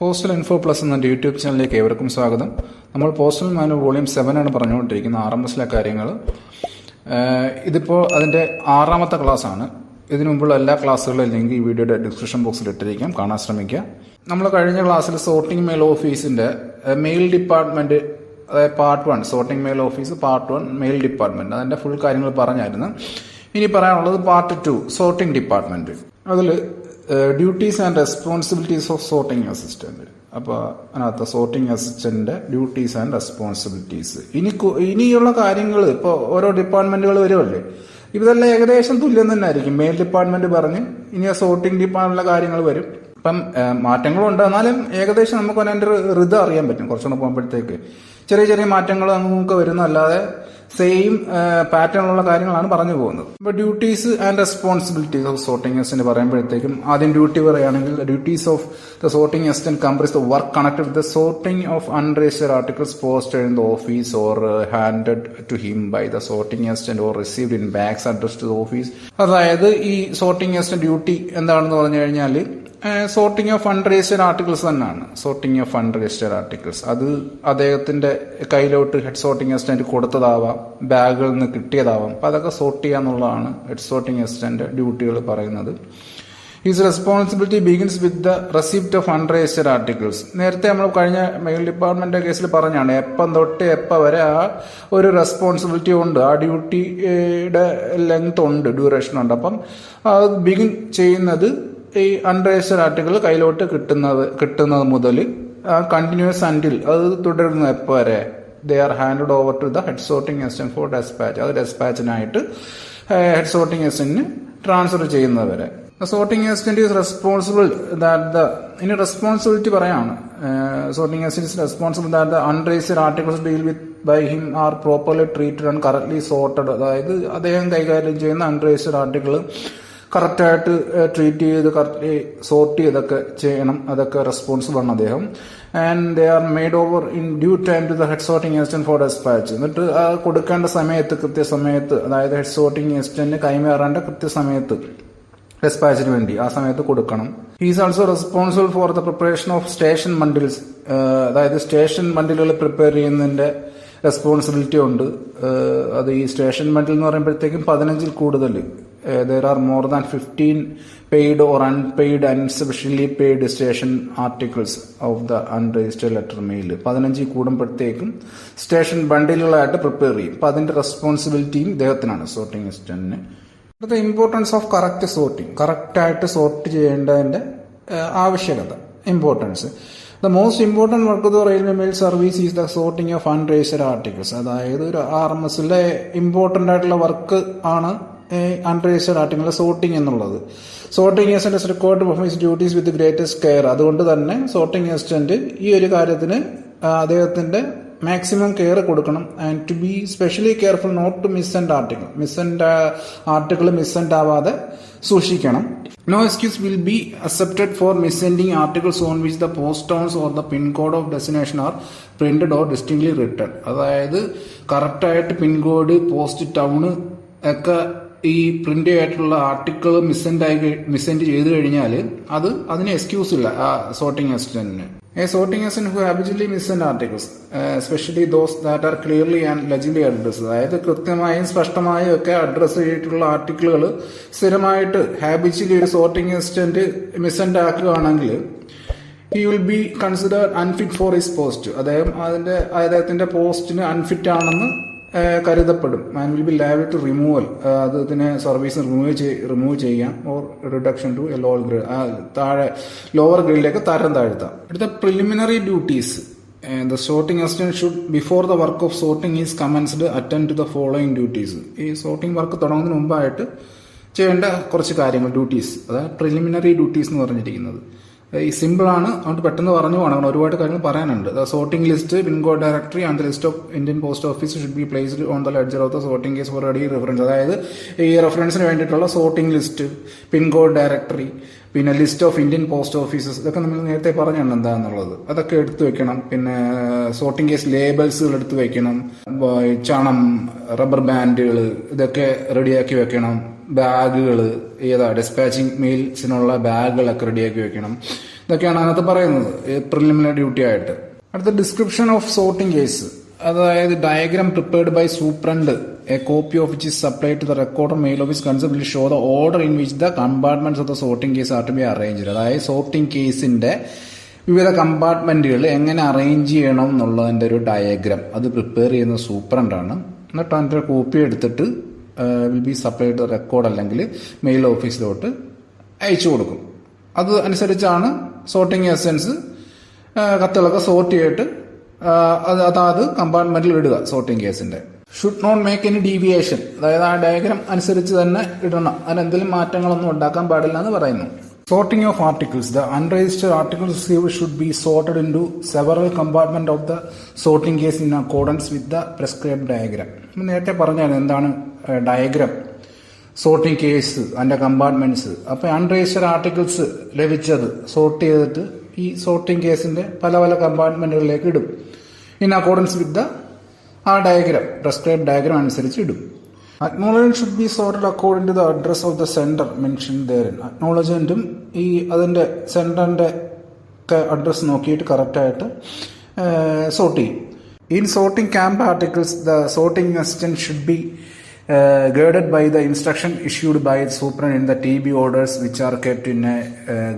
Postal info plus എന്ന YouTube ചാനലിലേക്ക് ഏവർക്കും സ്വാഗതം. നമ്മൾ പോസ്റ്റൽ മാനുവൽ വോളിയം 7 ആണ് പറഞ്ഞുകൊണ്ടിരിക്കുന്നത്, RMSലെ കാര്യങ്ങൾ. ഇതിപ്പോൾ അതിൻ്റെ 6ാമത്തെ ക്ലാസ്സാണ്. ഇതിനു മുമ്പുള്ള എല്ലാ ക്ലാസ്സുകളും ലിങ്ക് ഈ വീഡിയോയുടെ ഡിസ്ക്രിപ്ഷൻ ബോക്സിൽ ഇട്ടിരിക്കാം, കാണാൻ ശ്രമിക്കുക. നമ്മൾ കഴിഞ്ഞ ക്ലാസ്സിൽ സോർട്ടിംഗ് മെയിൽ ഓഫീസിൻ്റെ മെയിൽ ഡിപ്പാർട്ട്മെൻറ്റ്, അതായത് part 1 sorting mail office, part 1 mail department, അതിൻ്റെ ഫുൾ കാര്യങ്ങൾ പറഞ്ഞായിരുന്നു. ഇനി പറയാനുള്ളത് പാർട്ട് 2 സോർട്ടിംഗ് ഡിപ്പാർട്ട്മെൻറ്റ്. അതിൽ duties and responsibilities of sorting assistant. അപ്പോൾ അതിനകത്ത് സോർട്ടിംഗ് അസിസ്റ്റന്റിന്റെ ഡ്യൂട്ടീസ് ആൻഡ് റെസ്പോൺസിബിലിറ്റീസ്. ഇനിയുള്ള കാര്യങ്ങൾ ഇപ്പോൾ ഓരോ ഡിപ്പാർട്ട്മെന്റുകൾ വരുമല്ലേ, ഇതെല്ലാം ഏകദേശം തുല്യം തന്നെ ആയിരിക്കും. മെയിൽ ഡിപ്പാർട്ട്മെന്റ് പറഞ്ഞ് ഇനി സോർട്ടിംഗ് ഡിപ്പാർട്ട്മെന്റിലെ കാര്യങ്ങൾ വരും. ഇപ്പം മാറ്റങ്ങളുണ്ട്, എന്നാലും ഏകദേശം നമുക്ക് അതിൻ്റെ ഋത അറിയാൻ പറ്റും. കുറച്ചുകൂടെ പോകുമ്പോഴത്തേക്ക് ചെറിയ ചെറിയ മാറ്റങ്ങൾ നമുക്ക് വരുന്നതല്ലാതെ സെയിം പാറ്റേണിലുള്ള കാര്യങ്ങളാണ് പറഞ്ഞു പോകുന്നത്. ഇപ്പോൾ duties and responsibilities of sorting assistant പറയുമ്പോഴത്തേക്കും ആദ്യം ഡ്യൂട്ടി പറയുകയാണെങ്കിൽ, duties of the sorting assistant comprise the work connected with the sorting of unregistered articles posted in the office or handed to him by the sorting assistant or received in bags address to the office. അതായത് ഈ sorting assistant duty എന്താണെന്ന് പറഞ്ഞു കഴിഞ്ഞാൽ sorting of unregistered articles തന്നെയാണ്. Sorting of unregistered articles അത് അദ്ദേഹത്തിന്റെ കയ്യിലോട്ട് head sorting assistant കൊടുത്തതാവാം, ബാഗുകളിൽ നിന്ന് കിട്ടിയതാവാം. അപ്പം അതൊക്കെ സോർട്ട് ചെയ്യാന്നുള്ളതാണ് ഹെഡ് സോർട്ടിംഗ് അസിസ്റ്റന്റ് ഡ്യൂട്ടികൾ പറയുന്നത്. His responsibility begins with the receipt of unregistered articles. നേരത്തെ നമ്മൾ കഴിഞ്ഞ മെയിൽ ഡിപ്പാർട്ട്മെന്റ് കേസിൽ പറഞ്ഞാണ്, എപ്പം തൊട്ട് എപ്പം വരെ ആ ഒരു റെസ്പോൺസിബിലിറ്റി ഉണ്ട്, ആ ഡ്യൂട്ടിയുടെ ലെങ്ത് ഉണ്ട്, ഡ്യൂറേഷൻ ഉണ്ട്. അപ്പം അത് ബിഗിൻ ചെയ്യുന്നത് ഈ അൺരജിസ്റ്റേർഡ് ആർട്ടിക്കിൾ കയ്യിലോട്ട് കിട്ടുന്നത് മുതൽ കണ്ടിന്യൂസ് അൻഡിൽ അത് തുടരുന്നു എപ്പോൾ വരെ they are handed over to the head sorting assistant for despatch. അത് ഡെസ്പാച്ചിനായിട്ട് ഹെഡ് സോർട്ടിംഗ് അസിസ്റ്റന്റിന് ട്രാൻസ്ഫർ ചെയ്യുന്നവരെ. സോർട്ടിംഗ് അസിസ്റ്റന്റ് ഈസ് റെസ്പോൺസിബിൾ ഇനി റെസ്പോൺസിബിലിറ്റി പറയാണ്. Sorting assistant is responsible that the unregistered articles deal with by him are properly treated and correctly sorted. അതായത് അദ്ദേഹം കൈകാര്യം ചെയ്യുന്ന അൺരജിസ്റ്റേർഡ് ആർട്ടിക്കിൾ കറക്റ്റായിട്ട് ട്രീറ്റ് ചെയ്ത് കറക്റ്റ്ലി സോർട്ട് ചെയ്തൊക്കെ ചെയ്യണം. അതൊക്കെ റെസ്പോൺസിബിൾ ആണ് അദ്ദേഹം. And they are made over in due time to the head sorting assistant for despatch. എന്നിട്ട് കൊടുക്കേണ്ട സമയത്ത്, കൃത്യസമയത്ത്, അതായത് ഹെഡ് സോർട്ടിംഗ് അസിസ്റ്റന്റ് കൈമാറേണ്ട കൃത്യസമയത്ത് ഡെസ്പാച്ചിന് വേണ്ടി ആ സമയത്ത് കൊടുക്കണം. He's also responsible for the preparation of station bundles. അതായത് സ്റ്റേഷൻ ബണ്ടിലുകൾ പ്രിപ്പയർ ചെയ്യുന്നതിന്റെ റെസ്പോൺസിബിലിറ്റി ഉണ്ട്. അത് ഈ സ്റ്റേഷൻ ബണ്ടിൽ എന്ന് പറയുമ്പോഴത്തേക്കും 15 കൂടുതൽ, there are more than 15 paid or unpaid and insufficiently paid station articles of the unregistered letter mail. 15 കൂടുമ്പോഴത്തേക്കും സ്റ്റേഷൻ ബണ്ടിലുകളായിട്ട് പ്രിപ്പയർ ചെയ്യും. അപ്പം അതിന്റെ റെസ്പോൺസിബിലിറ്റിയും ഇദ്ദേഹത്തിനാണ്, സോർട്ടിംഗ് അസിസ്റ്റന്റിന്. അടുത്ത ഇമ്പോർട്ടൻസ് ഓഫ് കറക്റ്റ് സോർട്ടിംഗ്. കറക്റ്റായിട്ട് സോർട്ട് ചെയ്യേണ്ടതിന്റെ ആവശ്യകത, importance. The most important work of the railway mail service is the sorting of unregistered articles. അതായത് ഒരു RMSലെ ഇമ്പോർട്ടന്റ് ആയിട്ടുള്ള വർക്ക് ആണ് അൺരജിസ്റ്റേർഡ് ആർട്ടിക്കിൾ സോർട്ടിംഗ് എന്നുള്ളത്. Sorting assistant required to perform his duties with greatest care. അതുകൊണ്ട് തന്നെ സോർട്ടിംഗ് അസിസ്റ്റന്റ് ഈ ഒരു കാര്യത്തിന് അദ്ദേഹത്തിന്റെ മാക്സിമം കെയർ കൊടുക്കണം. And to be specially careful not to missend article missend ആവാതെ സൂക്ഷിക്കണം. No excuse will be accepted for missending articles on which the post towns or the pin code of destination are printed or distinctly written. അതായത് കറക്റ്റായിട്ട് pin code, post town ഒക്കെ ഈ print ആയിട്ടുള്ള article മിസ്സെൻഡ് ചെയ്ത് കഴിഞ്ഞാൽ അതിന് എക്സ്ക്യൂസ് ഇല്ല ആ sorting അസിസ്റ്റന്റിന്. A sorting assistant who habitually missend articles, especially those that are clearly and legibly addressed. അതായത് കൃത്യമായും സ്പഷ്ടമായും ഒക്കെ അഡ്രസ് ചെയ്തിട്ടുള്ള ആർട്ടിക്കിളുകൾ സ്ഥിരമായിട്ട് ഹാബിച്വലി ഒരു സോർട്ടിംഗ് അസിസ്റ്റന്റ് മിസ്സെൻഡ് ആക്കുകയാണെങ്കിൽ he will be considered unfit for his post. അദ്ദേഹത്തിന്റെ പോസ്റ്റിന് അൺഫിറ്റ് ആണെന്ന് കരുതപ്പെടും. And will be liable to removal. അതിനെ സർവീസ് റിമൂവ് ചെയ്യാം. Or reduction to a lower grade, താഴെ ലോവർ ഗ്രേഡിലേക്ക് തരം താഴ്ത്താം. അടുത്ത preliminary duties. The sorting assistant should before the work of sorting is commenced attend to the following duties. ഈ sorting work തുടങ്ങുന്നതിന് മുമ്പായിട്ട് ചെയ്യേണ്ട കുറച്ച് കാര്യങ്ങൾ, ഡ്യൂട്ടീസ്. അതായത് പ്രിലിമിനറി ഡ്യൂട്ടീസ് എന്ന് പറഞ്ഞിരിക്കുന്നത് ഈ സിമ്പിളാണ്, അതുകൊണ്ട് പെട്ടെന്ന് പറഞ്ഞു പോകണം, ഒരുപാട് കാര്യങ്ങൾ പറയാനുണ്ട്. The sorting list, pin code directory and the list of Indian post office should be placed on the ledger of the sorting case for ready reference. അതായത് ഈ റെഫറൻസിന് വേണ്ടിയിട്ടുള്ള sorting list, pin code directory, പിന്നെ list of Indian post offices, ഇതൊക്കെ നമ്മൾ നേരത്തെ പറഞ്ഞാണ് എന്താണെന്നുള്ളത്. അതൊക്കെ എടുത്തു വെക്കണം. പിന്നെ സോർട്ടിംഗ് കേസ് ലേബൽസുകൾ എടുത്തു വെക്കണം. ചണം, റബ്ബർ ബാൻഡുകൾ, ഇതൊക്കെ റെഡിയാക്കി വെക്കണം. ബാഗുകൾ, ഡെസ്പാച്ചിങ് മെയിൽസിനുള്ള ബാഗുകളൊക്കെ റെഡിയാക്കി വെക്കണം. ഇതൊക്കെയാണ് അതിനകത്ത് പറയുന്നത് പ്രിലിമിനറി ഡ്യൂട്ടി ആയിട്ട്. അടുത്ത ഡിസ്ക്രിപ്ഷൻ ഓഫ് സോർട്ടിംഗ് കേസ്, അതായത് diagram prepared by superintendent, a copy of which is supplied to the record or mail office concept will show the order in which the compartments of the sorting case are to be arranged. അതായത് sorting കേസിന്റെ വിവിധ കമ്പാർട്ട്മെന്റുകൾ എങ്ങനെ arrange ചെയ്യണം എന്നുള്ളതിന്റെ ഒരു diagram അത് prepare ചെയ്യുന്ന സൂപ്രണ്ടാണ്. എന്നിട്ട് അതിന്റെ കോപ്പി എടുത്തിട്ട് will be supplied to record അല്ലെങ്കിൽ മെയിൽ ഓഫീസിലോട്ട് അയച്ചു കൊടുക്കും. അത് അനുസരിച്ചാണ് സോർട്ടിംഗ് എസൻസ് കത്തുകളൊക്കെ സോർട്ട് ചെയ്തിട്ട് അതാത് കമ്പാർട്ട്മെന്റിൽ ഇടുക. സോർട്ടിംഗ് കേസിന്റെ should not make any deviation, അതായത് ആ ഡയഗ്രാം അനുസരിച്ച് തന്നെ ഇടണം, അതിനെന്തെങ്കിലും മാറ്റങ്ങളൊന്നും ഉണ്ടാക്കാൻ പാടില്ല എന്ന് പറയുന്നു. Sorting of articles. The unregistered articles received should be sorted into several compartments of the sorting case in accordance with the prescribed diagram. നേരത്തെ പറഞ്ഞാൽ എന്താണ് ഡയഗ്രാം, സോർട്ടിംഗ് കേസ്, അതിന്റെ കമ്പാർട്ട്മെന്റ്സ്. അപ്പൊ അൺരജിസ്റ്റർഡ് ആർട്ടിക്കിൾസ് ലഭിച്ചത് സോർട്ട് ചെയ്തിട്ട് ഈ സോർട്ടിംഗ് കേസിന്റെ പല പല കമ്പാർട്ട്മെന്റുകളിലേക്ക് ഇടും. ഇൻ അക്കോർഡൻസ് വിത്ത് ദ ആ ഡയഗ്രാം, prescribed ഡയഗ്രാം അനുസരിച്ച് ഇടും. Acknowledgement should be sorted according to the address of the sender mentioned therein. Acknowledgementum ഈ അതിന്റെ സെൻഡറിന്റെ അഡ്രസ് നോക്കിയിട്ട് കറക്റ്റായിട്ട് സോർട്ട് ചെയ്യും. In sorting camp articles, the sorting assistant should be guided by the instruction issued by the superintendent in the TB orders which are kept in a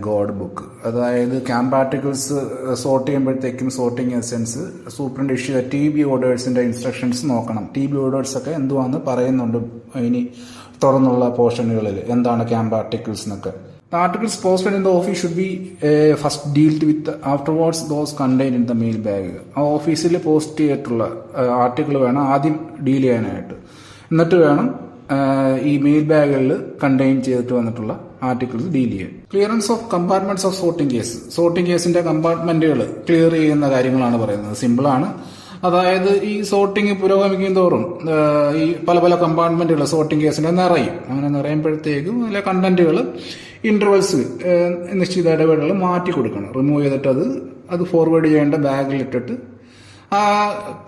guard book. അതായത് camp articles sort ചെയ്യുമ്പോഴത്തേക്കും sorting essence superintendent issue TB ഓർഡേഴ്സിന്റെ instructions നോക്കണം. TB orders ഒക്കെ എന്തുവാന്ന് പറയുന്നുണ്ട് ഇനി തുറന്നുള്ള പോർഷനുകളിൽ എന്താണ് ക്യാമ്പ് ആർട്ടിക്കിൾസ് എന്നൊക്കെ. The articles posted in the office should be first dealt with, afterwards those contained in the mail bag. ആ ഓഫീസിൽ പോസ്റ്റ് ചെയ്തിട്ടുള്ള ആർട്ടിക്കിൾ വേണം ആദ്യം ഡീൽ ചെയ്യാനായിട്ട്, എന്നിട്ട് വേണം ഈ മെയിൽ ബാഗുകളിൽ കണ്ടെയ്ൻ ചെയ്തിട്ട് വന്നിട്ടുള്ള ആർട്ടിക്കിൾസ് ഡീൽ ചെയ്യാൻ. Clearance of compartments of sorting case. Sorting കേസിന്റെ കമ്പാർട്ട്മെന്റുകൾ ക്ലിയർ ചെയ്യുന്ന കാര്യങ്ങളാണ് പറയുന്നത്. സിമ്പിളാണ്. അതായത് ഈ സോർട്ടിംഗ് പുരോഗമിക്കും തോറും ഈ പല പല കമ്പാർട്ട്മെന്റുകൾ സോർട്ടിംഗ് കേസിന്റെ നിറയും. അങ്ങനെ നിറയുമ്പോഴത്തേക്കും അതിലെ കണ്ടന്റുകൾ ഇന്റർവെൽസ് നിശ്ചിത ഇടവേളകൾ മാറ്റി കൊടുക്കണം. റിമൂവ് ചെയ്തിട്ട് അത് ഫോർവേഡ് ചെയ്യേണ്ട ബാഗിൽ ഇട്ടിട്ട് ആ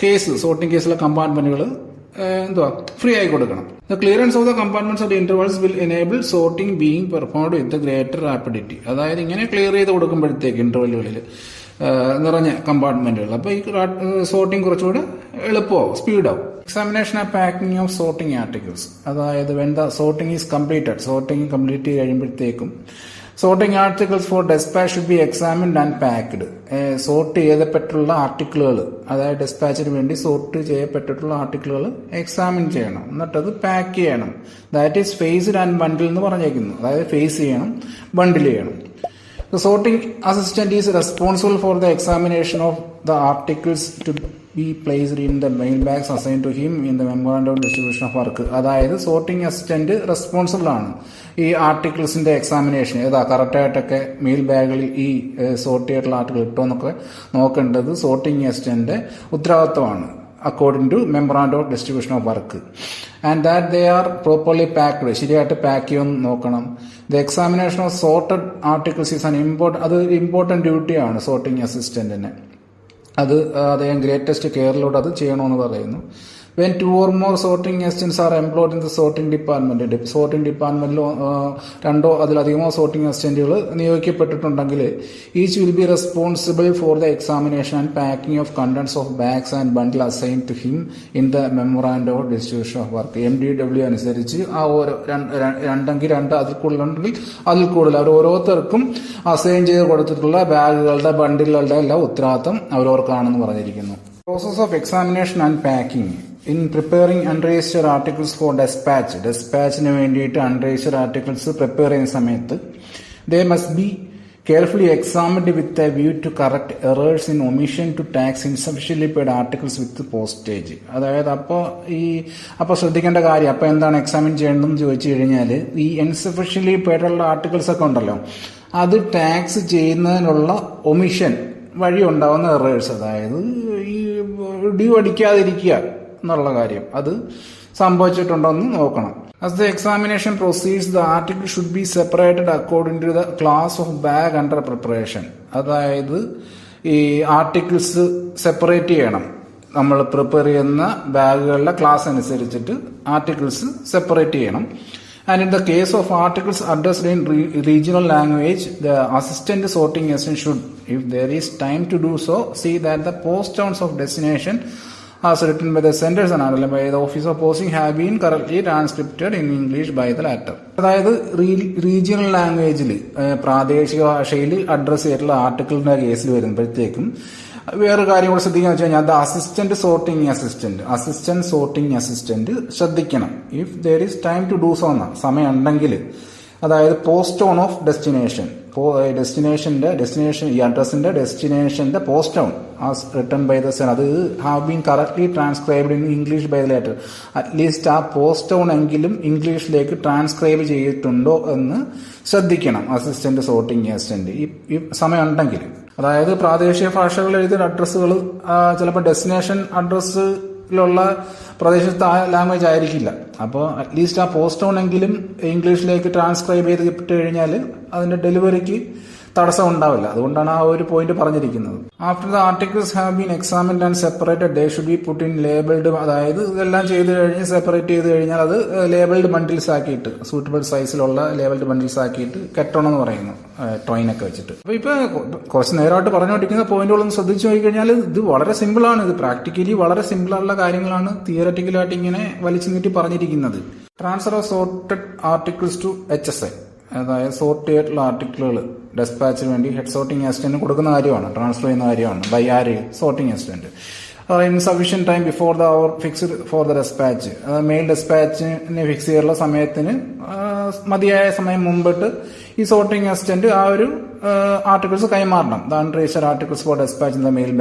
കേസ് സോർട്ടിംഗ് കേസിലെ കമ്പാർട്ട്മെന്റുകൾ ഫ്രീ ആയി കൊടുക്കണം. The clearance of the compartments of the intervals will enable sorting being performed with greater rapidity. അതായത് ഇങ്ങനെ ക്ലിയർ ചെയ്ത് കൊടുക്കുമ്പോഴത്തേക്ക് ഇന്റർവെല്ലുകളിൽ നിറഞ്ഞ കമ്പാർട്ട്മെന്റുകൾ, അപ്പൊ ഈ സോർട്ടിംഗ് കുറച്ചുകൂടെ എളുപ്പമാവും, സ്പീഡാവും. Examination and packing of sorting articles. അതായത് when the sorting is completed, sorting complete കഴിയുമ്പോഴത്തേക്കും sorting articles for despatch should be examined and packed. Sort ചെയ്യപ്പെട്ടുള്ള ആർട്ടിക്കിളുകൾ, അതായത് ഡെസ്പാച്ചിന് വേണ്ടി സോർട്ട് ചെയ്യപ്പെട്ടിട്ടുള്ള ആർട്ടിക്കിളുകൾ എക്സാമിൻ ചെയ്യണം, എന്നിട്ടത് പാക്ക് ചെയ്യണം. ദാറ്റ് ഈസ് ഫേസ്ഡ് ആൻഡ് ബണ്ടിൽ എന്ന് പറഞ്ഞേക്കുന്നു. അതായത് ഫേസ് ചെയ്യണം, ബണ്ടിൽ ചെയ്യണം. The sorting assistant is responsible for the examination of the articles to be placed in the mail bags assigned to him in the memorandum of distribution of work. അതായത് sorting assistant responsible ആണ് ഈ ആർട്ടിക്കിൾസിന്റെ examination. ഏതാ കറക്റ്റായിട്ടൊക്കെ mail ബാഗുകളിൽ ഈ sort ചെയ്തിട്ടുള്ള article ഇട്ടോ എന്നൊക്കെ നോക്കേണ്ടത് sorting assistant ഉത്തരവാദിത്തമാണ്. according to memorandum of distribution of work, and that they are properly packed. ശരിയായിട്ട് പാക്ക് ചെയ്യുമെന്ന് നോക്കണം. The examination of sorted articles is an important duty ആണ് സോർട്ടിംഗ് അസിസ്റ്റന്റിന്. അത് അദ്ദേഹം ഗ്രേറ്റസ്റ്റ് കെയറിലൂടെ അത് ചെയ്യണമെന്ന് പറയുന്നു. When two or more sorting assistants are employed in the sorting department, sorting ഡിപ്പാർട്ട്മെന്റിൽ രണ്ടോ അതിലധികമോ sorting അസിസ്റ്റന്റുകൾ നിയോഗിക്കപ്പെട്ടിട്ടുണ്ടെങ്കിൽ each will be responsible for the examination and packing of contents of bags and bundle assigned to him in the memorandum of distribution of work. MDW അനുസരിച്ച് ആ ഓരോ രണ്ടെങ്കിൽ രണ്ട് അതിൽ കൂടുതലുണ്ടെങ്കിൽ അതിൽ കൂടുതൽ അവർ ഓരോരുത്തർക്കും അസൈൻ ചെയ്ത് കൊടുത്തിട്ടുള്ള ബാഗുകളുടെ ബണ്ടിലുകളുടെ എല്ലാം ഉത്തരവാദിത്തം അവരവർക്കാണെന്ന് പറഞ്ഞിരിക്കുന്നു. Process of examination and packing. In preparing unregistered articles for dispatchന് വേണ്ടിയിട്ട് unregistered articles പ്രിപ്പയർ ചെയ്യുന്ന സമയത്ത് they must be carefully examined with a view to correct errors in omission to tax insufficiently paid articles with postage. അതായത് അപ്പോൾ ശ്രദ്ധിക്കേണ്ട കാര്യം, അപ്പോൾ എന്താണ് examine ചെയ്യേണ്ടതെന്ന് ചോദിച്ചു കഴിഞ്ഞാൽ ഈ ഇൻസഫിഷ്യൻ്റ്ലി പേയ്ഡുള്ള ആർട്ടിക്കിൾസ് ഒക്കെ ഉണ്ടല്ലോ, അത് ടാക്സ് ചെയ്യുന്നതിനുള്ള ഒമിഷൻ വഴി ഉണ്ടാവുന്ന എറേഴ്സ്, അതായത് ഈ ഡ്യൂ അടിക്കാതിരിക്കുക എന്നുള്ള കാര്യം, അത് സംഭവിച്ചിട്ടുണ്ടോ എന്ന് നോക്കണം. As the examination proceeds, the article should be separated according to the class of bag under preparation. അതായത് ഈ ആർട്ടിക്കിൾസ് സെപ്പറേറ്റ് ചെയ്യണം. നമ്മൾ പ്രിപ്പയർ ചെയ്യുന്ന ബാഗുകളുടെ ക്ലാസ് അനുസരിച്ചിട്ട് ആർട്ടിക്കിൾസ് സെപ്പറേറ്റ് ചെയ്യണം. And in the case of articles addressed in regional language, the assistant sorting agent should, if there is time to do so, see that the post towns of destination as written by the senders and by the office of posting have been correctly transcribed in English by the latter. അതായത് regional ലാംഗ്വേജിൽ പ്രാദേശിക ഭാഷയിൽ address ചെയ്തിട്ടുള്ള ആർട്ടിക്കിളിന്റെ കേസിൽ വരുമ്പോഴത്തേക്കും വേറൊരു കാര്യം കൂടെ ശ്രദ്ധിക്കുക വെച്ച് കഴിഞ്ഞാൽ അസിസ്റ്റന്റ് സോർട്ടിംഗ് അസിസ്റ്റന്റ് ശ്രദ്ധിക്കണം. If there is time to do so എന്ന സമയം ഉണ്ടെങ്കിൽ, അതായത് പോസ്റ്റ് ടൗൺ ഓഫ് ഡെസ്റ്റിനേഷൻ ഈ അഡ്രസ്സിന്റെ ഡെസ്റ്റിനേഷന്റെ post town as written by the sender, അത് have been correctly transcribed in English by the letter. At least ആ പോസ്റ്റ് ടൗൺ എങ്കിലും ഇംഗ്ലീഷിലേക്ക് ട്രാൻസ്ക്രൈബ് ചെയ്തിട്ടുണ്ടോ എന്ന് ശ്രദ്ധിക്കണം അസിസ്റ്റന്റ് സോർട്ടിംഗ് അസിസ്റ്റന്റ് ഈ സമയം ഉണ്ടെങ്കിൽ. അതായത് പ്രാദേശിക ഭാഷകളിൽ എഴുതിയ അഡ്രസ്സുകൾ ചിലപ്പോൾ ഡെസ്റ്റിനേഷൻ അഡ്രസ്സിലുള്ള പ്രദേശത്ത് ലാംഗ്വേജ് ആയിരിക്കില്ല. അപ്പോൾ അറ്റ്ലീസ്റ്റ് ആ പോസ്റ്റ് ടൗൺ എങ്കിലും ഇംഗ്ലീഷിലേക്ക് ട്രാൻസ്ക്രൈബ് ചെയ്ത് കിട്ടി കഴിഞ്ഞാൽ അതിന്റെ ഡെലിവറിക്ക് തടസ്സം ഉണ്ടാവില്ല. അതുകൊണ്ടാണ് ആ ഒരു പോയിന്റ് പറഞ്ഞിരിക്കുന്നത്. After the articles have been examined and separated they should be put in labelled. അതായത് ഇതെല്ലാം ചെയ്ത് കഴിഞ്ഞ് സെപ്പറേറ്റ് ചെയ്ത് കഴിഞ്ഞാൽ അത് ലേബിൾഡ് ബണ്ടിൽസ് ആക്കിയിട്ട്, സൂട്ടബിൾ സൈസിലുള്ള ലേബിൾഡ് ബണ്ടിൽസ് ആക്കിയിട്ട് കെട്ടണം എന്ന് പറയുന്നു, ടോയിനൊക്കെ വെച്ചിട്ട്. അപ്പൊ ഇപ്പൊ കുറച്ച് നേരമായിട്ട് പറഞ്ഞുകൊണ്ടിരിക്കുന്ന പോയിന്റുകളൊന്ന് ശ്രദ്ധിച്ചു നോക്കി കഴിഞ്ഞാൽ ഇത് വളരെ സിമ്പിൾ ആണ്. ഇത് പ്രാക്ടിക്കലി വളരെ സിമ്പിൾ ആയിട്ടുള്ള കാര്യങ്ങളാണ് തിയററ്റിക്കലായിട്ട് ഇങ്ങനെ വലിച്ചു നീട്ടി പറഞ്ഞിരിക്കുന്നത്. Transfer of sorted articles to HSI, അതായത് സോർട്ട് ചെയ്തിട്ടുള്ള ആർട്ടിക്കിളുകൾ ഡെസ്പാച്ചിന് വേണ്ടി ഹെഡ് സോർട്ടിംഗ് അസിസ്റ്റന്റ് കൊടുക്കുന്ന കാര്യമാണ്, ട്രാൻസ്ഫർ ചെയ്യുന്ന കാര്യമാണ്. ബൈ ആര്? Sorting assistant. Insufficient time before the hour fixed for the despatch, mail ഡെസ്പാച്ചിന് ഫിക്സ് ചെയ്തിട്ടുള്ള സമയത്തിന് മതിയായ സമയം മുമ്പിട്ട് ഈ സോർട്ടിംഗ് അസിസ്റ്റന്റ് ആ ഒരു ആർട്ടിക്കിൾസ് കൈമാറണം. The unregistered articles for despatch in the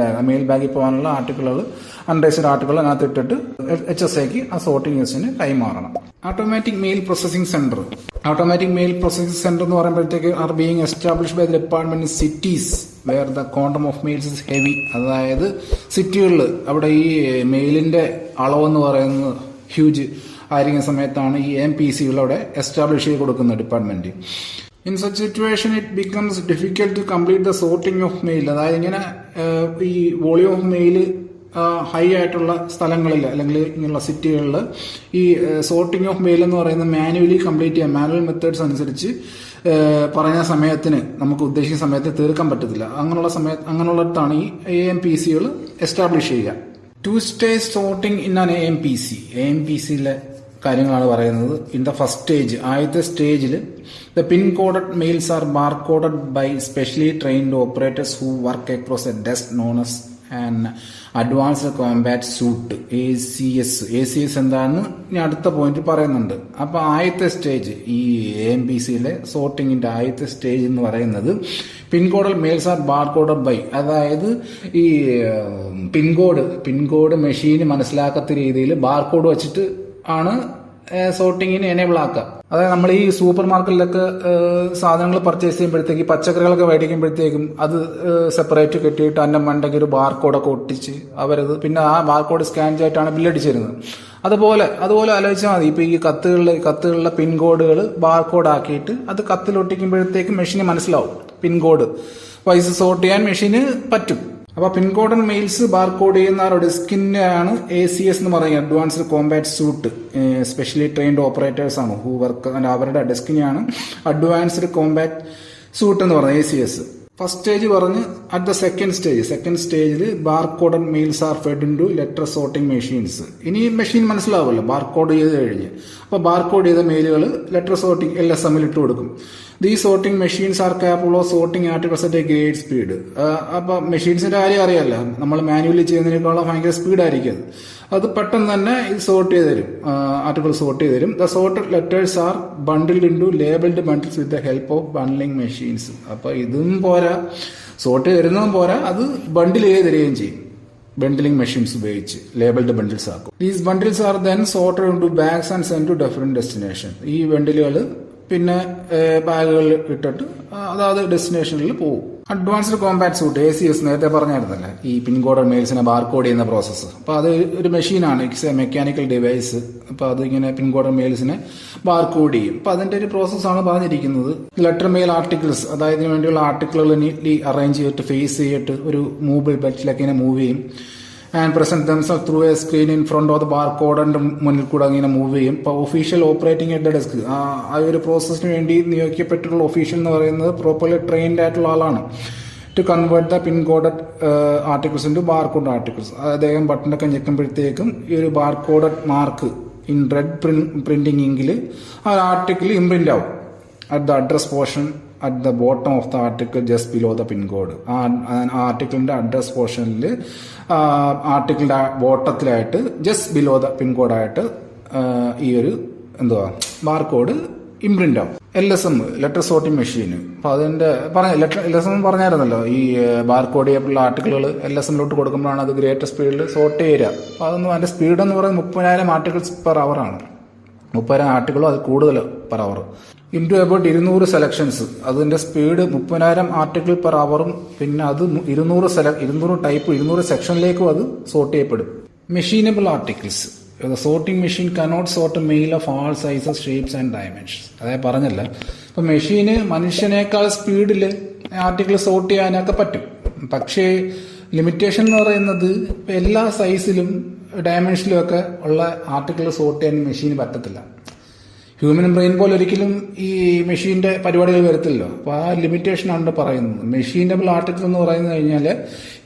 mail ബാഗിൽ പോകാനുള്ള ആർട്ടിക്കിളുകൾ, അൺരജിസ്റ്റർഡ് ആർട്ടിക്കിൾ അതിനകത്ത് ഇട്ടിട്ട് HSIക്ക് ആ സോർട്ടിംഗ് അസിസ്റ്റന്റ് കൈമാറണം. ഓട്ടോമാറ്റിക് മെയിൽ പ്രോസസിംഗ് സെന്റർ എന്ന് പറയുമ്പോഴത്തേക്ക് are being established by the department in cities where the quantum of mails is heavy. അതായത് സിറ്റികളിൽ അവിടെ ഈ മെയിലിന്റെ അളവെന്ന് പറയുന്നത് ഹ്യൂജ് ആയിരിക്കുന്ന സമയത്താണ് ഈ AMPCകൾ അവിടെ എസ്റ്റാബ്ലിഷ് ചെയ്ത് കൊടുക്കുന്ന department. In such situation it becomes difficult to complete the sorting of mail. അതായത് ഇങ്ങനെ ഈ വോളിയം ഓഫ് മെയിൽ ഹൈ ആയിട്ടുള്ള സ്ഥലങ്ങളിൽ അല്ലെങ്കിൽ ഇങ്ങനെയുള്ള സിറ്റികളിൽ ഈ സോർട്ടിംഗ് ഓഫ് മെയിൽ എന്ന് പറയുന്നത് മാനുവലി കംപ്ലീറ്റ് ചെയ്യാം. മാനുവൽ മെത്തേഡ്സ് അനുസരിച്ച് പറഞ്ഞ സമയത്തിന് നമുക്ക് ഉദ്ദേശിക്കുന്ന സമയത്ത് തീർക്കാൻ പറ്റത്തില്ല. അങ്ങനെയുള്ളിടത്താണ് ഈ AMPCകൾ എസ്റ്റാബ്ലിഷ് ചെയ്യുക. 2 സ്റ്റേജ് സോർട്ടിംഗ് ഇൻ ആൻ AMPCയിലെ കാര്യങ്ങളാണ് പറയുന്നത്. ഇൻ ദ ഫസ്റ്റ് സ്റ്റേജ്, ആദ്യത്തെ സ്റ്റേജിൽ the pin coded mails are bar coded by specially trained operators who work across a desk known as and advanced combat suit ACS എന്താണെന്ന് ഇനി അടുത്ത point പറയുന്നുണ്ട്. അപ്പൊ ആദ്യത്തെ സ്റ്റേജ് ഈ AMPCയിലെ സോർട്ടിങ്ങിന്റെ ആദ്യത്തെ സ്റ്റേജ് എന്ന് പറയുന്നത് pin coded mails are bar coded by, അതായത് ഈ പിൻകോഡ് മെഷീന് മനസ്സിലാക്കാത്ത രീതിയിൽ ബാർകോഡ് വെച്ചിട്ട് ആണ് സോർട്ടിങ്ങിന് എനേബിൾ ആക്കുക. അതായത് നമ്മൾ ഈ സൂപ്പർ മാർക്കറ്റിലൊക്കെ സാധനങ്ങൾ പർച്ചേസ് ചെയ്യുമ്പോഴത്തേക്ക് പച്ചക്കറികളൊക്കെ മേടിക്കുമ്പോഴത്തേക്കും അത് സെപ്പറേറ്റ് കെട്ടിയിട്ട് അതിന്റെ മണ്ടയ്ക്ക് ഒരു ബാർകോഡൊക്കെ ഒട്ടിച്ച് അവരത് പിന്നെ ആ ബാർകോഡ് സ്കാൻ ചെയ്തിട്ടാണ് ബില്ലടിച്ചു തരുന്നത്. അതുപോലെ ആലോചിച്ചാൽ മതി. ഇപ്പൊ ഈ കത്തുകളിലെ പിൻകോഡുകൾ ബാർകോഡ് ആക്കിയിട്ട് അത് കത്തിലൊട്ടിക്കുമ്പോഴത്തേക്കും മെഷീന് മനസ്സിലാവും പിൻകോഡ് വൈസ് സോർട്ട് ചെയ്യാൻ മെഷീന് പറ്റും. അപ്പൊ പിൻകോഡൻ മെയിൽസ് ബാർകോഡ് ചെയ്യുന്ന ഡെസ്കിനാണ് ACS എന്ന് പറയുന്നത്, advanced combat suit. Specially trained operators ആണ് ഹൂ വർക്ക്, അവരുടെ ഡെസ്കിനെയാണ് അഡ്വാൻസ്ഡ് കോമ്പാറ്റ് സൂട്ട് എന്ന് പറയുന്നത് ACS. ഫസ്റ്റ് സ്റ്റേജ് പറഞ്ഞ് അറ്റ് ദ സെക്കൻഡ് സ്റ്റേജിൽ barcoded mails are fed in to letter sorting machines. ഇനി മെഷീൻ മനസ്സിലാവുമല്ലോ ബാർകോഡ് ചെയ്ത് കഴിഞ്ഞ്. അപ്പൊ ബാർകോഡ് ചെയ്ത മെയിലുകൾ ലെറ്റർ സോർട്ടിംഗ് LSM ഇട്ട് കൊടുക്കും. These sorting machines are capable of sorting articles at a great speed. അപ്പൊ മെഷീൻസിന്റെ കാര്യം അറിയാമല്ലോ, നമ്മൾ മാനുവലി ചെയ്യുന്നതിനേക്കാളും ഭയങ്കര സ്പീഡായിരിക്കും. അത് പെട്ടെന്ന് തന്നെ ഇത് സോർട്ട് ചെയ്ത് തരും, ആർട്ടിക്കിൾ സോർട്ട് ചെയ്ത് തരും. The sorted letters are bundled into labelled bundles with the help of bundling machines. അപ്പൊ ഇതും പോരാ, സോർട്ട് ചെയ്ത് തരുന്നതും പോരാ, അത് ബണ്ടിൽ ചെയ്ത് തരികയും ചെയ്യും. ബണ്ടിലിംഗ് മെഷീൻസ് ഉപയോഗിച്ച് ലേബിൾഡ് ബണ്ടിൽസ് ആക്കും. These bundles are then sorted into bags and send to different destination. ഈ ബണ്ടിലുകൾ പിന്നെ ബാഗുകളിൽ ഇട്ടിട്ട് അതായത് ഡെസ്റ്റിനേഷനിൽ പോകും. അഡ്വാൻസ്ഡ് കോമ്പാറ്റ് സൂട്ട് ACS നേരത്തെ പറഞ്ഞായിരുന്നല്ലേ, ഈ പിൻകോഡ് മെയിൽസിനെ ബാർകോഡ് ചെയ്യുന്ന പ്രോസസ്സ്. അപ്പൊ അത് ഒരു മെഷീനാണ്, ഇറ്റ്സ് എ മെക്കാനിക്കൽ ഡിവൈസ്. അപ്പൊ അത് ഇങ്ങനെ പിൻകോഡ് മെയിൽസിനെ ബാർകോഡ് ചെയ്യും. അപ്പൊ അതിന്റെ ഒരു പ്രോസസ്സാണ് പറഞ്ഞിരിക്കുന്നത്. ലെറ്റർ മെയിൽ ആർട്ടിക്കിൾസ്, അതായത് ഇതിനു വേണ്ടിയുള്ള ആർട്ടിക്കിളുകൾ നീറ്റ്ലി അറേഞ്ച് ചെയ്തിട്ട് ഫേസ് ചെയ്തിട്ട് ഒരു മൂവബിൾ ബെൽറ്റിലൊക്കെ ഇങ്ങനെ മൂവ് ചെയ്യും. And present themselves through a screen in front of the ബാർകോഡിന്റെ മുന്നിൽ കൂടെ അങ്ങനെ മൂവ് ചെയ്യും. ഇപ്പോൾ official operating at the desk, ആ ഒരു പ്രോസസ്സിന് വേണ്ടി നിയോഗിക്കപ്പെട്ടിട്ടുള്ള ഒഫീഷ്യൽ എന്ന് പറയുന്നത് പ്രോപ്പർലി ട്രെയിൻഡ് ആയിട്ടുള്ള ആളാണ്. To convert the pin coded articles into barcode articles. അദ്ദേഹം ബട്ടണൊക്കെ ഞെക്കുമ്പോഴത്തേക്കും ഈ ഒരു barcoded mark in red printing ഇങ്കിൽ ആ ആർട്ടിക്കിൾ ഇംപ്രിന്റ് ആവും at the address portion at the bottom of the article just below the pin code. ആ ആർട്ടിക്കിളിന്റെ അഡ്രസ് പോർഷനിൽ ആർട്ടിക്കിളിന്റെ ബോട്ടത്തിലായിട്ട് ജസ്റ്റ് ബിലോ ദ പിൻ കോഡായിട്ട് ഈ ഒരു ബാർകോഡ് ഇംപ്രിന്റ് ആവും. LSM letter sorting machine. അപ്പൊ അതിന്റെ LSM പറഞ്ഞായിരുന്നല്ലോ, ഈ ബാർകോഡ് ചെയ്യപ്പെട്ടുള്ള ആർട്ടിക്കിളുകൾ LSM കൊടുക്കുമ്പോഴാണ് അത് ഗ്രേറ്റർ സ്പീഡിൽ സോർട്ട് ചെയ്യുക. അപ്പൊ അതൊന്നും അതിന്റെ സ്പീഡ് എന്ന് പറയുന്നത് 30,000 ആർട്ടിക്കിൾസ് പെർ അവർ ആണ്. 30,000 ആർട്ടിക്കിളോ അത് കൂടുതൽ per hour into about 200 selections. അതിന്റെ സ്പീഡ് 30,000 ആർട്ടിക്കിൾ പെർ അവറും പിന്നെ അത് 200 ടൈപ്പ് 200 സെക്ഷനിലേക്കും അത് സോർട്ട് ചെയ്യപ്പെടും. മെഷീനബിൾ articles. The sorting machine cannot sort a mail of all sizes, shapes and dimensions. അതായത് പറഞ്ഞല്ല, ഇപ്പൊ മെഷീന് മനുഷ്യനേക്കാൾ സ്പീഡിൽ ആർട്ടിക്കിൾ സോർട്ട് ചെയ്യാനൊക്കെ പറ്റും. പക്ഷേ ലിമിറ്റേഷൻ എന്ന് പറയുന്നത് എല്ലാ സൈസിലും ഡയമെൻഷനിലും ഒക്കെ ഉള്ള ആർട്ടിക്കിൾ സോർട്ട് ചെയ്യാൻ മെഷീന് പറ്റത്തില്ല. ഹ്യൂമൻ ബ്രെയിൻ പോലെ ഒരിക്കലും ഈ മെഷീന്റെ പരിപാടികൾ വരത്തില്ലല്ലോ. അപ്പൊ ആ ലിമിറ്റേഷൻ ആണ് പറയുന്നത്. മെഷീനബിൾ ആർട്ടിക്കിൾ എന്ന് പറയുന്നത് കഴിഞ്ഞാൽ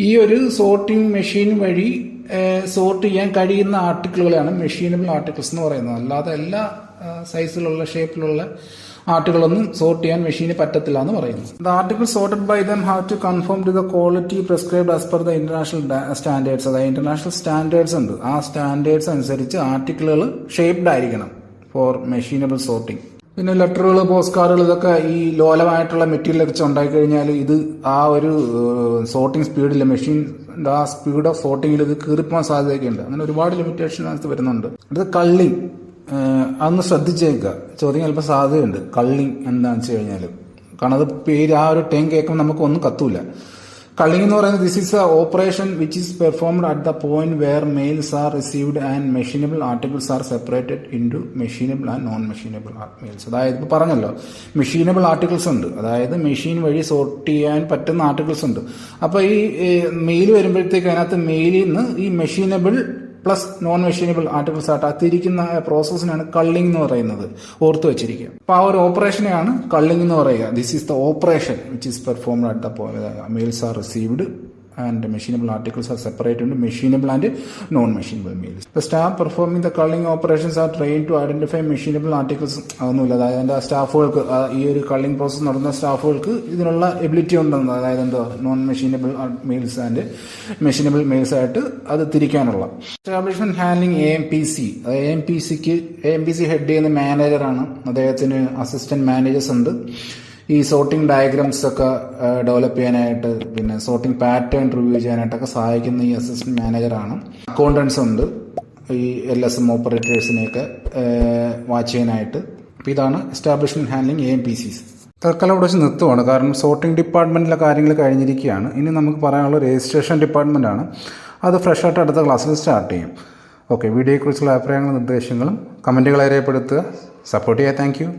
ഈ ഒരു സോർട്ടിംഗ് മെഷീൻ വഴി സോർട്ട് ചെയ്യാൻ കഴിയുന്ന ആർട്ടിക്കിളുകളാണ് മെഷീനബിൾ ആർട്ടിക്കിൾസ് എന്ന് പറയുന്നത്. അല്ലാതെ എല്ലാ സൈസിലുള്ള ഷേപ്പിലുള്ള ആർട്ടിക്കിളൊന്നും സോർട്ട് ചെയ്യാൻ മെഷീന് പറ്റത്തില്ല എന്ന് പറയുന്നു. The article sorted by them have to confirm to the quality prescribed as per the international standards. അതായത് ഇന്റർനാഷണൽ സ്റ്റാൻഡേർഡ്സ് ഉണ്ട്. ആ സ്റ്റാൻഡേർഡ്സ് അനുസരിച്ച് ആർട്ടിക്കിളുകൾ ഷേപ്ഡ് ആയിരിക്കണം ഫോർ മെഷീനബിൾ സോർട്ടിംഗ്. പിന്നെ ലെറ്ററുകൾ, പോസ്റ്റ് കാർഡുകൾ, ഇതൊക്കെ ഈ ലോലമായിട്ടുള്ള മെറ്റീരിയൽ വെച്ച് ഉണ്ടാക്കി കഴിഞ്ഞാൽ ഇത് ആ ഒരു സോർട്ടിംഗ് സ്പീഡിൽ മെഷീൻ്റെ ആ സ്പീഡ് ഓഫ് സോർട്ടിങ്ങിൽ ഇത് കീറിപ്പോകാൻ സാധ്യതയൊക്കെയുണ്ട്. അങ്ങനെ ഒരുപാട് ലിമിറ്റേഷൻ അതിനകത്ത് വരുന്നുണ്ട്. അത് കള്ളിങ്, അതൊന്ന് ശ്രദ്ധിച്ചേക്കുക. ചോദ്യം ചിലപ്പോൾ സാധ്യതയുണ്ട്. കള്ളിങ് എന്താണെന്ന് വെച്ച് കഴിഞ്ഞാൽ, കാരണം അത് പേര് ആ ഒരു ടൈം കേൾക്കുമ്പോൾ നമുക്ക് ഒന്നും കത്തൂല. കള്ളിങ് എന്ന് പറയുന്നത് this is a operation which is performed at the point where mails are received and machinable articles are separated into machinable and non machinable mails. അതായത് ഇപ്പോൾ പറഞ്ഞല്ലോ, മെഷീനബിൾ ആർട്ടിക്കിൾസ് ഉണ്ട്, അതായത് മെഷീൻ വഴി സോർട്ട് ചെയ്യാൻ പറ്റുന്ന ആർട്ടിക്കിൾസ് ഉണ്ട്. അപ്പോൾ ഈ മെയിൽ വരുമ്പോഴത്തേക്ക് അതിനകത്ത് മെയിലിൽ നിന്ന് ഈ മെഷീനബിൾ പ്ലസ് നോൺ മെഷീനബിൾ ആർട്ടിക്കിൾസ് ആയിട്ട് അതിരിക്കുന്ന പ്രോസസ്സിനാണ് കള്ളിംഗ് എന്ന് പറയുന്നത്. ഓർത്ത് വെച്ചിരിക്കുക. അപ്പൊ ആ ഒരു ഓപ്പറേഷനെയാണ് കള്ളിംഗ് എന്ന് പറയുക. This is the operation which is performed at the mails are received and machine-able articles are separated into machine-able and non-machine-able mails. The staff performing the culling operations are trained to identify machine-able articles. അതൊന്നുമില്ല, അതായത് സ്റ്റാഫുകൾക്ക് ഈ ഒരു culling process നടന്ന സ്റ്റാഫുകൾക്ക് ഇതിനുള്ള ability ഉണ്ടെന്ന്, അതായത് എന്തോ non machinable mails and machinable mails ആയിട്ട് അത് തിരിക്കാനുള്ള. Establishment handling AMPC. AMPC head ചെയ്യുന്ന മാനേജറാണ്. അദ്ദേഹത്തിന് അസിസ്റ്റന്റ് മാനേജേഴ്സ് ഉണ്ട്. ഈ സോർട്ടിംഗ് ഡയഗ്രാംസ് ഒക്കെ ഡെവലപ്പ് ചെയ്യാനായിട്ട് പിന്നെ സോർട്ടിംഗ് പാറ്റേൺ റിവ്യൂ ചെയ്യാനായിട്ടൊക്കെ സഹായിക്കുന്ന ഈ അസിസ്റ്റന്റ് മാനേജറാണ്. അക്കൗണ്ടൻസ് ഉണ്ട് ഈ LSM ഓപ്പറേറ്റേഴ്സിനെയൊക്കെ വാച്ച് ചെയ്യാനായിട്ട്. അപ്പോൾ ഇതാണ് എസ്റ്റാബ്ലിഷ്മെന്റ് ഹാൻഡ്ലിംഗ് AMPCs. തൽക്കാലം ഇവിടെ വെച്ച് നിർത്തുവാണ്, കാരണം സോർട്ടിംഗ് ഡിപ്പാർട്ട്മെന്റിലെ കാര്യങ്ങൾ കഴിഞ്ഞിരിക്കുകയാണ്. ഇനി നമുക്ക് പറയാനുള്ള രജിസ്ട്രേഷൻ ഡിപ്പാർട്ട്മെന്റാണ്. അത് ഫ്രഷ് ആയിട്ട് അടുത്ത ക്ലാസ്സിൽ സ്റ്റാർട്ട് ചെയ്യും. ഓക്കെ, വീഡിയോയെക്കുറിച്ചുള്ള അഭിപ്രായങ്ങളും നിർദ്ദേശങ്ങളും കമൻറ്റുകളെ രേഖപ്പെടുത്തുക. സപ്പോർട്ട് ചെയ്യുക. Thank you.